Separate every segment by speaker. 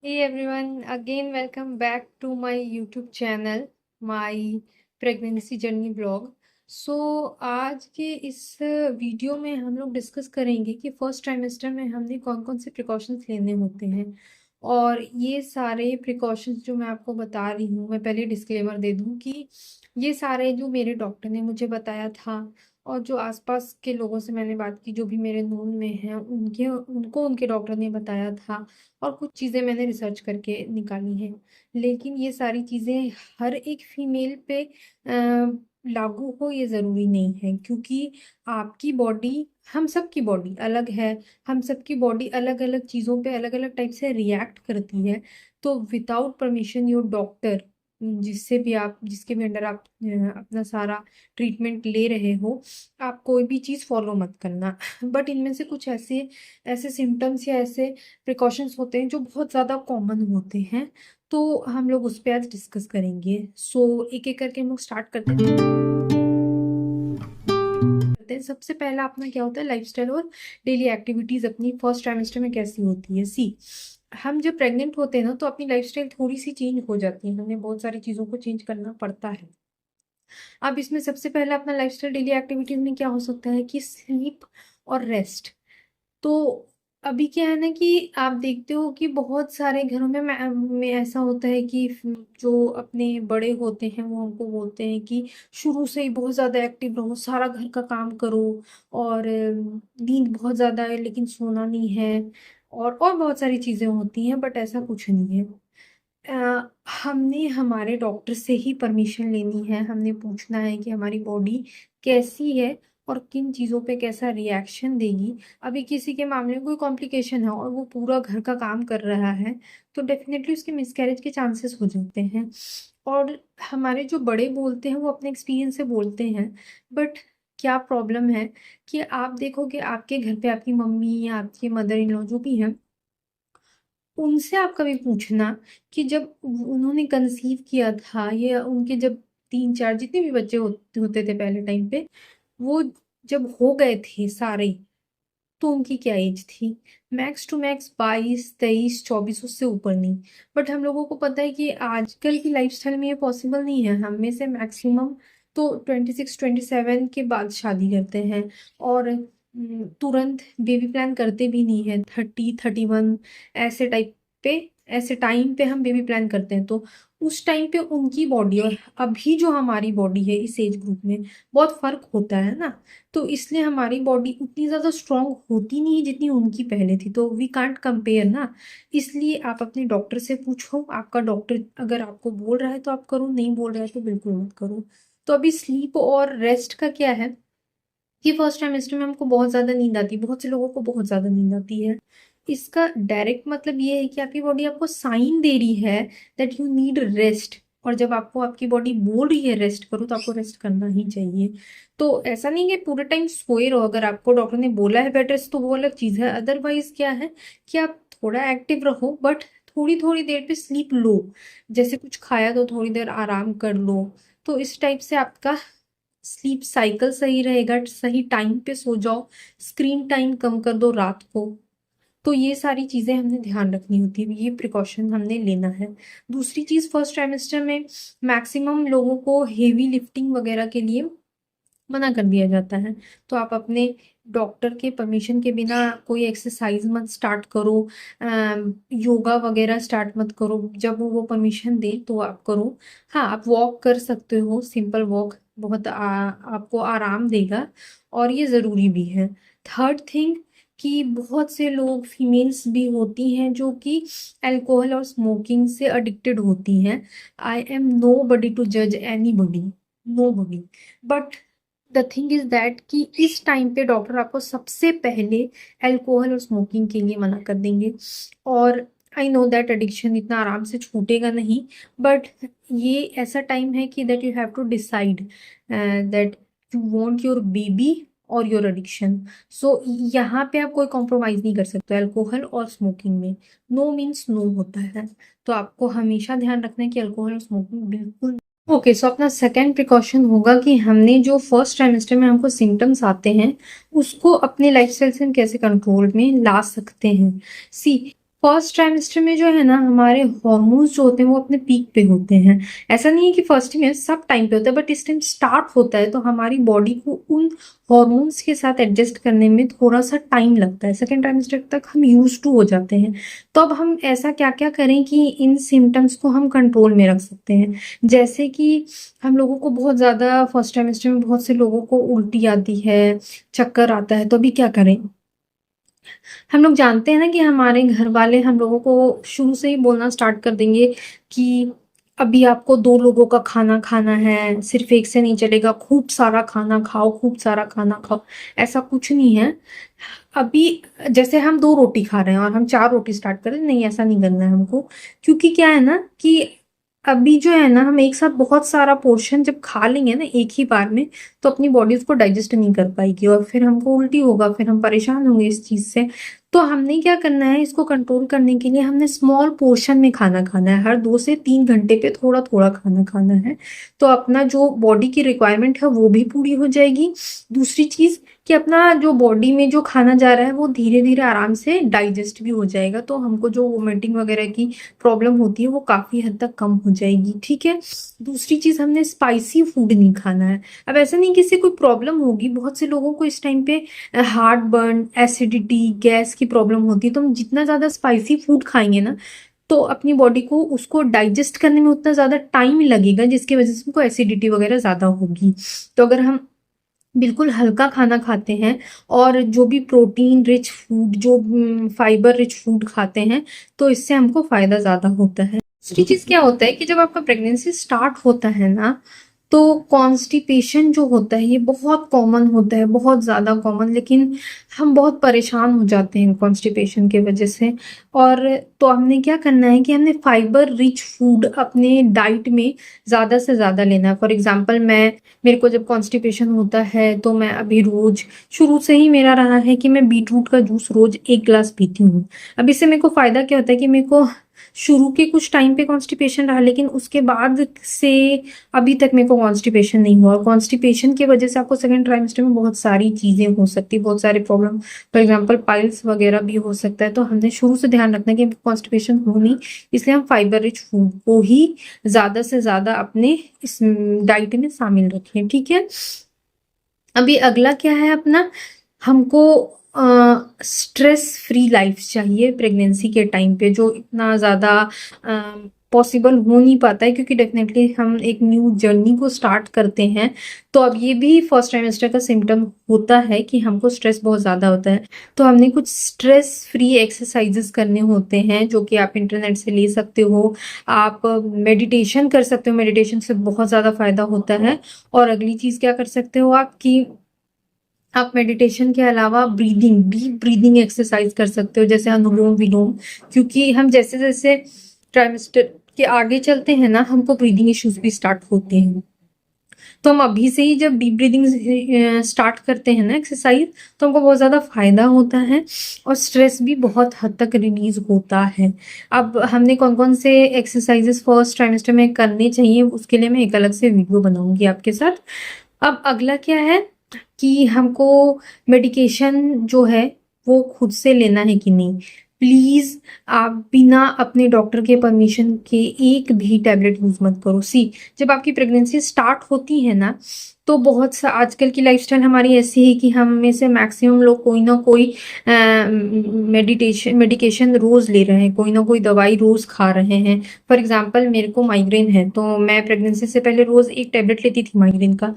Speaker 1: Hey everyone, again welcome back to my YouTube channel, my pregnancy journey blog. आज के इस video में हम लोग डिस्कस करेंगे कि फर्स्ट ट्राइमेस्टर में हमने कौन कौन से प्रिकॉशंस लेने होते हैं। और ये सारे प्रिकॉशंस जो मैं आपको बता रही हूँ, मैं पहले डिस्क्लेमर दे दूँ कि ये सारे जो मेरे डॉक्टर ने मुझे बताया था और जो आसपास के लोगों से मैंने बात की, जो भी मेरे नोन में हैं, उनके डॉक्टर ने बताया था। और कुछ चीज़ें मैंने रिसर्च करके निकाली हैं। लेकिन ये सारी चीज़ें हर एक फीमेल पे लागू हो ये ज़रूरी नहीं है, क्योंकि आपकी बॉडी, हम सब की बॉडी अलग है। हम सब की बॉडी अलग अलग चीज़ों पे अलग अलग टाइप से रिएक्ट करती है। तो विदाउट परमिशन योर डॉक्टर, जिसके भी अंडर आप अपना सारा ट्रीटमेंट ले रहे हो, आप कोई भी चीज़ फॉलो मत करना। बट इनमें से कुछ ऐसे ऐसे सिम्टम्स या ऐसे प्रिकॉशंस होते हैं जो बहुत ज़्यादा कॉमन होते हैं। तो हम लोग उस पर आज डिस्कस करेंगे। एक एक करके हम लोग स्टार्ट करते हैं। सबसे पहला अपना क्या होता है, लाइफस्टाइल और डेली एक्टिविटीज़ अपनी फर्स्ट ट्राइमेस्टर में कैसी होती है। हम जब प्रेग्नेंट होते हैं ना, तो अपनी लाइफस्टाइल थोड़ी सी चेंज हो जाती है, हमें बहुत सारी चीज़ों को चेंज करना पड़ता है। अब इसमें सबसे पहला अपना लाइफस्टाइल डेली एक्टिविटीज़ में क्या हो सकता है कि स्लीप और रेस्ट। तो अभी क्या है ना कि आप देखते हो कि बहुत सारे घरों में ऐसा होता है कि जो अपने बड़े होते हैं वो हमको बोलते हैं कि शुरू से ही बहुत ज़्यादा एक्टिव रहो, सारा घर का काम करो, और नींद बहुत ज़्यादा है लेकिन सोना नहीं है, और बहुत सारी चीज़ें होती हैं। बट ऐसा कुछ नहीं है। हमने हमारे डॉक्टर से ही परमिशन लेनी है। हमने पूछना है कि हमारी बॉडी कैसी है और किन चीज़ों पे कैसा रिएक्शन देगी। अभी किसी के मामले में कोई कॉम्प्लिकेशन है और वो पूरा घर का काम कर रहा है, तो डेफिनेटली उसके मिसकैरेज के चांसेस हो जाते हैं। और हमारे जो बड़े बोलते हैं वो अपने एक्सपीरियंस से बोलते हैं। बट क्या प्रॉब्लम है कि आप देखोगे आपके घर पे आपकी मम्मी या आपकी मदर इन लॉ जो भी हैं, उनसे आप कभी पूछना कि जब उन्होंने कंसीव किया था, या उनके जब 3-4 जितने भी बच्चे होते थे पहले टाइम पे, वो जब हो गए थे सारे, तो उनकी क्या एज थी। मैक्स टू मैक्स 22, 23, 24, उससे ऊपर नहीं। बट हम लोगों को पता है कि आजकल की लाइफस्टाइल में ये पॉसिबल नहीं है। हम में से मैक्सिमम तो 26, 27 के बाद शादी करते हैं, और तुरंत बेबी प्लान करते भी नहीं है। 30, 31 ऐसे टाइप पे, ऐसे टाइम पे हम बेबी प्लान करते हैं। तो उस टाइम पे उनकी बॉडी और अभी जो हमारी बॉडी है इस एज ग्रुप में, बहुत फर्क होता है ना। तो इसलिए हमारी बॉडी उतनी ज़्यादा स्ट्रांग होती नहीं है जितनी उनकी पहले थी, तो वी कांट कंपेयर ना। इसलिए आप अपने डॉक्टर से पूछो। आपका डॉक्टर अगर आपको बोल रहा है तो आप करो, नहीं बोल रहा है तो बिल्कुल मत करो। तो अभी स्लीप और रेस्ट का क्या है कि फर्स्ट ट्राइमेस्टर में हमको बहुत ज़्यादा नींद आती है, बहुत से लोगों को बहुत ज़्यादा नींद आती है। इसका डायरेक्ट मतलब ये है कि आपकी बॉडी आपको साइन दे रही है दैट यू नीड रेस्ट। और जब आपको आपकी बॉडी बोल रही है रेस्ट करो, तो आपको रेस्ट करना ही चाहिए। तो ऐसा नहीं है पूरे टाइम सोए रहो। अगर आपको डॉक्टर ने बोला है बेड रेस्ट, तो वो अलग चीज़ है। अदरवाइज क्या है कि आप थोड़ा एक्टिव रहो, बट थोड़ी थोड़ी देर पे स्लीप लो। जैसे कुछ खाया तो थोड़ी देर आराम कर लो। तो इस टाइप से आपका स्लीप साइकिल सही रहेगा। सही टाइम पे सो जाओ, स्क्रीन टाइम कम कर दो रात को। तो ये सारी चीज़ें हमने ध्यान रखनी होती है, ये प्रिकॉशन हमने लेना है। दूसरी चीज़, फर्स्ट ट्राइमेस्टर में मैक्सिमम लोगों को हेवी लिफ्टिंग वगैरह के लिए मना कर दिया जाता है। तो आप अपने डॉक्टर के परमिशन के बिना कोई एक्सरसाइज मत स्टार्ट करो, योगा वगैरह स्टार्ट मत करो। जब वो परमिशन दे तो आप करो। हाँ, आप वॉक कर सकते हो, सिंपल वॉक बहुत आपको आराम देगा, और ये ज़रूरी भी है। थर्ड थिंग कि बहुत से लोग, फीमेल्स भी होती हैं जो कि अल्कोहल और स्मोकिंग से एडिक्टेड होती हैं। I am nobody to जज anybody, nobody. But the thing is that कि इस टाइम पे डॉक्टर आपको सबसे पहले अल्कोहल और स्मोकिंग के लिए मना कर देंगे। और आई नो दैट एडिक्शन इतना आराम से छूटेगा नहीं, बट ये ऐसा टाइम है कि that you have to decide that you want your baby और योर एडिक्शन। सो यहाँ पे आप कोई कॉम्प्रोमाइज़ नहीं कर सकते। अल्कोहल और स्मोकिंग में नो मीन्स नो होता है। तो आपको हमेशा ध्यान रखना है कि अल्कोहल और स्मोकिंग बिल्कुल। ओके, सो अपना सेकेंड प्रिकॉशन होगा कि हमने जो फर्स्ट ट्राइमेस्टर में हमको सिम्टम्स आते हैं, उसको अपने लाइफस्टाइल से हम कैसे कंट्रोल में ला सकते हैं। सी फर्स्ट ट्राइमेस्टर में जो है ना हमारे हॉर्मोन्स जो होते हैं वो अपने पीक पे होते हैं। ऐसा नहीं है कि फर्स्ट में सब टाइम पे होता है, बट इस टाइम स्टार्ट होता है तो हमारी बॉडी को उन हॉर्मोन्स के साथ एडजस्ट करने में थोड़ा सा टाइम लगता है। सेकेंड ट्राइमेस्टर तक हम यूज टू हो जाते हैं। तो अब हम ऐसा क्या क्या करें कि इन सिम्टम्स को हम कंट्रोल में रख सकते हैं। जैसे कि हम लोगों को बहुत ज़्यादा फर्स्ट ट्राइमेस्टर में बहुत से लोगों को उल्टी आती है, चक्कर आता है, तो अभी क्या करें। हम लोग जानते हैं ना कि हमारे घर वाले हम लोगों को शुरू से ही बोलना स्टार्ट कर देंगे कि अभी आपको 2 लोगों का खाना खाना है, सिर्फ एक से नहीं चलेगा, खूब सारा खाना खाओ, खूब सारा खाना खाओ। ऐसा कुछ नहीं है। अभी जैसे हम 2 रोटी खा रहे हैं और हम 4 रोटी स्टार्ट करें, नहीं ऐसा नहीं करना है हमको। क्योंकि क्या है ना कि अभी जो है ना हम एक साथ बहुत सारा पोर्शन जब खा लेंगे ना एक ही बार में, तो अपनी बॉडी उसको डाइजेस्ट नहीं कर पाएगी और फिर हमको उल्टी होगा, फिर हम परेशान होंगे इस चीज से। तो हमने क्या करना है, इसको कंट्रोल करने के लिए हमने स्मॉल पोर्शन में खाना खाना है। हर 2 से 3 घंटे पे थोड़ा थोड़ा खाना खाना है। तो अपना जो बॉडी की रिक्वायरमेंट है वो भी पूरी हो जाएगी। दूसरी चीज कि अपना जो बॉडी में जो खाना जा रहा है वो धीरे धीरे आराम से डाइजेस्ट भी हो जाएगा, तो हमको जो वोमिटिंग वगैरह की प्रॉब्लम होती है वो काफी हद तक कम हो जाएगी। ठीक है। दूसरी चीज, हमने स्पाइसी फूड नहीं खाना है। अब ऐसा नहीं किसी कोई प्रॉब्लम होगी, बहुत से लोगों को इस टाइम पे हार्ट बर्न, एसिडिटी, गैस की प्रॉब्लम होती है, तो हम जितना ज्यादा स्पाइसी फूड खाएंगे ना तो अपनी बॉडी को उसको डाइजेस्ट करने में उतना ज्यादा टाइम लगेगा, जिसकी वजह से उनको एसिडिटी वगैरह ज्यादा होगी। तो अगर हम बिल्कुल हल्का खाना खाते हैं और जो भी प्रोटीन रिच फूड, जो फाइबर रिच फूड खाते हैं, तो इससे हमको फायदा ज्यादा होता है। दूसरी चीज क्या होता है कि जब आपका प्रेगनेंसी स्टार्ट होता है ना, तो कॉन्स्टिपेशन जो होता है ये बहुत कॉमन होता है, बहुत ज़्यादा कॉमन। लेकिन हम बहुत परेशान हो जाते हैं कॉन्स्टिपेशन की वजह से। और तो हमने क्या करना है कि हमने फाइबर रिच फूड अपने डाइट में ज़्यादा से ज़्यादा लेना है। फॉर एग्जांपल मेरे को जब कॉन्स्टिपेशन होता है तो मैं अभी रोज, शुरू से ही मेरा रहा है कि मैं बीट रूट का जूस रोज 1 ग्लास पीती हूँ। अब इससे मेरे को फायदा क्या होता है कि मेरे को शुरू के कुछ टाइम पे कॉन्स्टिपेशन रहा, लेकिन उसके बाद से अभी तक मेरे को कॉन्स्टिपेशन नहीं हुआ। कॉन्स्टिपेशन की वजह से आपको सेकंड ट्राइमेस्टर में बहुत सारी चीजें हो सकती है, बहुत सारे प्रॉब्लम, फॉर एग्जांपल पाइल्स वगैरह भी हो सकता है। तो हमने शुरू से ध्यान रखना है कि कॉन्स्टिपेशन हो नहीं, इसलिए हम फाइबर रिच फूड को ही ज्यादा से ज्यादा अपने इस डाइट में शामिल रखें। ठीक है। अभी अगला क्या है अपना, हमको स्ट्रेस फ्री लाइफ चाहिए प्रेगनेंसी के टाइम पे, जो इतना ज़्यादा पॉसिबल हो नहीं पाता है, क्योंकि डेफिनेटली हम एक न्यू जर्नी को स्टार्ट करते हैं। तो अब ये भी फर्स्ट ट्राइमेस्टर का सिम्टम होता है कि हमको स्ट्रेस बहुत ज़्यादा होता है। तो हमने कुछ स्ट्रेस फ्री एक्सरसाइजेस करने होते हैं जो कि आप इंटरनेट से ले सकते हो। आप मेडिटेशन कर सकते हो, मेडिटेशन से बहुत ज़्यादा फायदा होता है। और अगली चीज़ क्या कर सकते हो आप मेडिटेशन के अलावा ब्रीदिंग, डीप ब्रीदिंग एक्सरसाइज कर सकते हो, जैसे अनुलोम विलोम। क्योंकि हम जैसे जैसे ट्राइमेस्टर के आगे चलते हैं ना, हमको ब्रीदिंग इश्यूज भी स्टार्ट होते हैं। तो हम अभी से ही जब डीप ब्रीदिंग स्टार्ट करते हैं ना एक्सरसाइज, तो हमको बहुत ज़्यादा फायदा होता है और स्ट्रेस भी बहुत हद तक रिलीज होता है। अब हमने कौन कौन से एक्सरसाइजेस फर्स्ट ट्राइमेस्टर में करने चाहिए, उसके लिए मैं एक अलग से वीडियो बनाऊंगी आपके साथ। अब अगला क्या है कि हमको मेडिकेशन जो है वो खुद से लेना है कि नहीं। प्लीज आप बिना अपने डॉक्टर के परमिशन के एक भी टैबलेट यूज मत करो। जब आपकी प्रेगनेंसी स्टार्ट होती है ना, तो बहुत सा आजकल की लाइफस्टाइल हमारी ऐसी है कि हम में से मैक्सिमम लोग कोई ना कोई मेडिकेशन रोज ले रहे हैं, कोई ना कोई दवाई रोज खा रहे हैं। फॉर एग्जाम्पल मेरे को माइग्रेन है, तो मैं प्रेगनेंसी से पहले रोज एक टैबलेट लेती थी माइग्रेन का।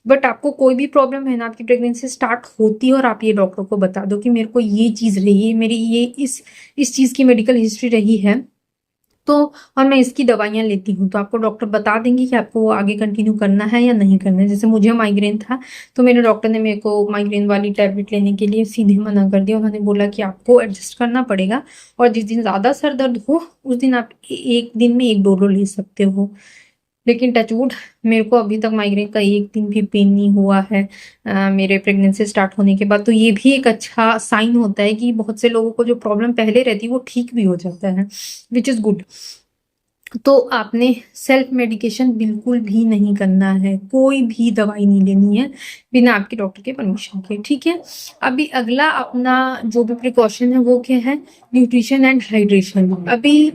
Speaker 1: बट आपको कोई भी प्रॉब्लम है ना, आपकी प्रेगनेंसी स्टार्ट होती है और आप ये डॉक्टर को बता दो कि मेरे को ये चीज रही है, मेरी ये इस चीज की मेडिकल हिस्ट्री रही है, तो और मैं इसकी दवाइयाँ लेती हूँ, तो आपको डॉक्टर बता देंगे कि आपको वो आगे कंटिन्यू करना है या नहीं करना है। जैसे मुझे माइग्रेन था, तो मेरे डॉक्टर ने मेरे को माइग्रेन वाली टैबलेट लेने के लिए सीधे मना कर दिया। उन्होंने बोला कि आपको एडजस्ट करना पड़ेगा और जिस दिन ज़्यादा सर दर्द हो उस दिन आप एक दिन में 1 डोलो ले सकते हो। लेकिन टचवुड, मेरे को अभी तक माइग्रेन का एक दिन भी पेन नहीं हुआ है मेरे प्रेगनेंसी स्टार्ट होने के बाद। तो ये भी एक अच्छा साइन होता है कि बहुत से लोगों को जो प्रॉब्लम पहले रहती है वो ठीक भी हो जाता है, विच इज़ गुड। तो आपने सेल्फ मेडिकेशन बिल्कुल भी नहीं करना है, कोई भी दवाई नहीं लेनी है बिना आपके डॉक्टर के परमिशन के, ठीक है। अभी अगला अपना जो भी प्रिकॉशन है वो क्या है, न्यूट्रिशन एंड हाइड्रेशन। अभी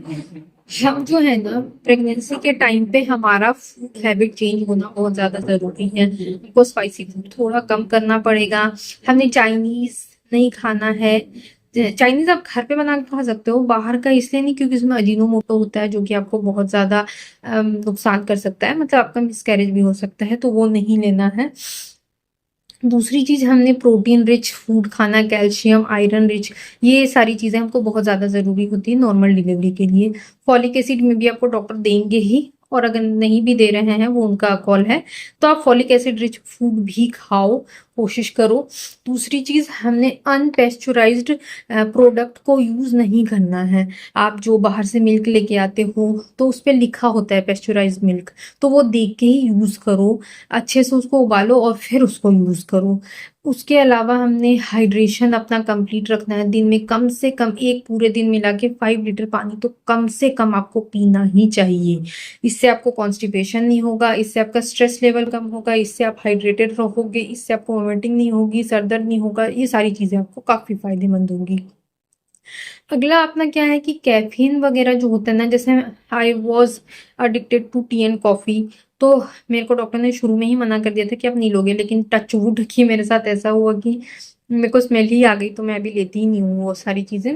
Speaker 1: हम जो है ना प्रेगनेंसी के टाइम पे हमारा फूड हैबिट चेंज होना बहुत ज्यादा जरूरी है। हमको स्पाइसी फूड थोड़ा कम करना पड़ेगा, हमने चाइनीज नहीं खाना है। चाइनीज आप घर पे बना के खा सकते हो, बाहर का इसलिए नहीं क्योंकि इसमें अजीनोमोटो होता है जो कि आपको बहुत ज्यादा नुकसान कर सकता है, मतलब आपका मिसकैरेज भी हो सकता है, तो वो नहीं लेना है। दूसरी चीज हमने प्रोटीन रिच फूड खाना, कैल्शियम आयरन रिच, ये सारी चीजें हमको बहुत ज्यादा जरूरी होती है नॉर्मल डिलीवरी के लिए। फॉलिक एसिड में भी आपको डॉक्टर देंगे ही, और अगर नहीं भी दे रहे हैं वो उनका कॉल है, तो आप फॉलिक एसिड रिच फूड भी खाओ, कोशिश करो। दूसरी चीज हमने अनपेस्चुराइज्ड प्रोडक्ट को यूज नहीं करना है। आप जो बाहर से मिल्क लेके आते हो तो उस पर लिखा होता है पेस्चुराइज्ड मिल्क, तो वो देख के ही यूज करो, अच्छे से उसको उबालो और फिर उसको यूज करो। उसके अलावा हमने हाइड्रेशन अपना कंप्लीट रखना है, दिन में कम से कम एक पूरे दिन मिला के 5 लीटर पानी तो कम से कम आपको पीना ही चाहिए। इससे आपको कॉन्स्टिपेशन नहीं होगा, इससे आपका स्ट्रेस लेवल कम होगा, इससे आप हाइड्रेटेड रहोगे, इससे आपको वोमिटिंग नहीं होगी, सर दर्द नहीं होगा, ये सारी चीजें आपको काफी फायदेमंद होंगी। अगला अपना क्या है कि कैफीन वगैरह जो होता है ना, जैसे I was addicted to tea and coffee, तो मेरे को डॉक्टर ने शुरू में ही मना कर दिया था कि आप नहीं लोगे, लेकिन टच वुड की मेरे साथ ऐसा हुआ कि मेरे को स्मेल ही आ गई, तो मैं अभी लेती ही नहीं हूँ वो सारी चीजें।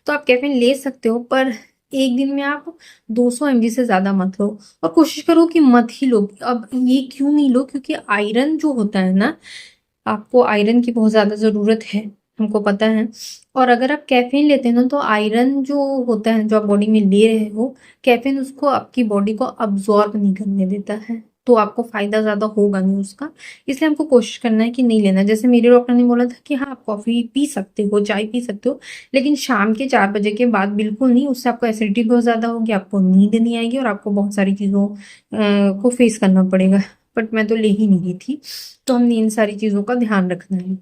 Speaker 1: तो आप कैफीन ले सकते हो, पर एक दिन में आप 200 mg से ज्यादा मत लो, और कोशिश करो कि मत ही लो। अब ये क्यों नहीं लो, क्योंकि आयरन जो होता है ना, आपको आयरन की बहुत ज्यादा जरूरत है, हमको पता है। और अगर आप कैफीन लेते हैं ना, तो आयरन जो होता है जो आप बॉडी में ले रहे हो, कैफीन उसको आपकी बॉडी को अब्जॉर्ब नहीं करने देता है, तो आपको फायदा ज्यादा होगा नहीं उसका। इसलिए हमको कोशिश करना है कि नहीं लेना। जैसे मेरे डॉक्टर ने बोला था कि हाँ आप कॉफी पी सकते हो, चाय पी सकते हो, लेकिन शाम के 4 बजे के बाद बिल्कुल नहीं, उससे आपको एसिडिटी बहुत ज्यादा होगी, आपको नींद नहीं आएगी और आपको बहुत सारी चीजों को फेस करना पड़ेगा। बट मैं तो ले ही नहीं रही थी, तो हमने इन सारी चीजों का ध्यान रखना है।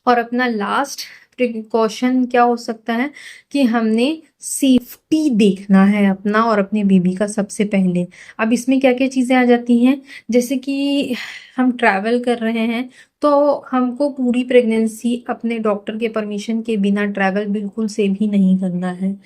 Speaker 1: और अपना लास्ट प्रिकॉशन क्या हो सकता है कि हमने सेफ्टी देखना है अपना और अपने बेबी का सबसे पहले। अब इसमें क्या क्या चीजें आ जाती हैं, जैसे कि हम ट्रैवल कर रहे हैं, तो हमको पूरी प्रेगनेंसी अपने डॉक्टर के परमिशन के बिना ट्रैवल बिल्कुल से भी नहीं करना है,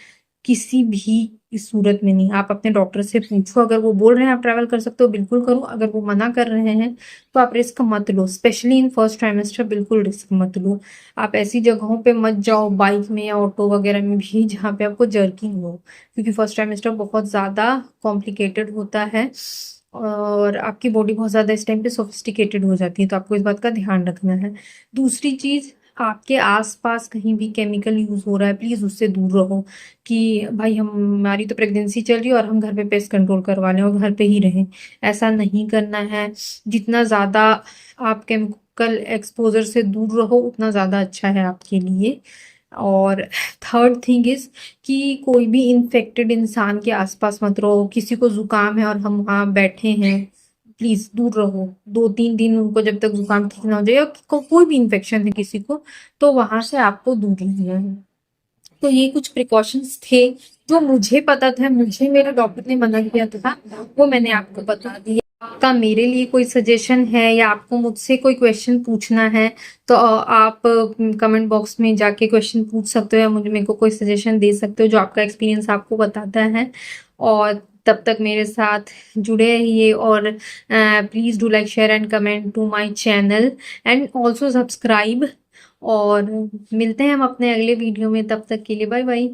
Speaker 1: किसी भी इस सूरत में नहीं। आप अपने डॉक्टर से पूछो, अगर वो बोल रहे हैं आप ट्रैवल कर सकते हो बिल्कुल करो, अगर वो मना कर रहे हैं तो आप रिस्क मत लो, स्पेशली इन फर्स्ट ट्राइमेस्टर बिल्कुल रिस्क मत लो। आप ऐसी जगहों पे मत जाओ बाइक में या ऑटो वगैरह में भी जहाँ पे आपको जर्किंग हो, क्योंकि फर्स्ट ट्राइमेस्टर बहुत ज्यादा कॉम्प्लिकेटेड होता है और आपकी बॉडी बहुत ज्यादा इस टाइम पे सोफिस्टिकेटेड हो जाती है, तो आपको इस बात का ध्यान रखना है। दूसरी चीज, आपके आसपास कहीं भी केमिकल यूज हो रहा है प्लीज उससे दूर रहो, कि भाई हमारी तो प्रेगनेंसी चल रही है और हम घर पे पेस्ट कंट्रोल करवा लें और घर पे ही रहें, ऐसा नहीं करना है। जितना ज्यादा आप केमिकल एक्सपोजर से दूर रहो उतना ज्यादा अच्छा है आपके लिए। और थर्ड थिंग इज कि कोई भी इन्फेक्टेड इंसान के आसपास मत रहो, किसी को जुकाम है और हम वहाँ बैठे हैं, प्लीज दूर रहो। 2-3 दिन उनको जब तक जुकाम ठीक ना हो जाए, या कोई भी इन्फेक्शन है किसी को, तो वहां से आपको दूर रहना है। तो ये कुछ प्रिकॉशंस थे जो मुझे पता था, मुझे मेरे डॉक्टर ने मना किया था, वो मैंने आपको बता दिया। आपका मेरे लिए कोई सजेशन है या आपको मुझसे कोई क्वेश्चन पूछना है, तो आप कमेंट बॉक्स में जाके क्वेश्चन पूछ सकते हो, या मुझे मेरे को कोई सजेशन दे सकते हो जो आपका एक्सपीरियंस आपको बताता है। और तब तक मेरे साथ जुड़े रहिए, और please do like share and comment to my channel and also subscribe. और मिलते हैं हम अपने अगले वीडियो में, तब तक के लिए बाय बाय।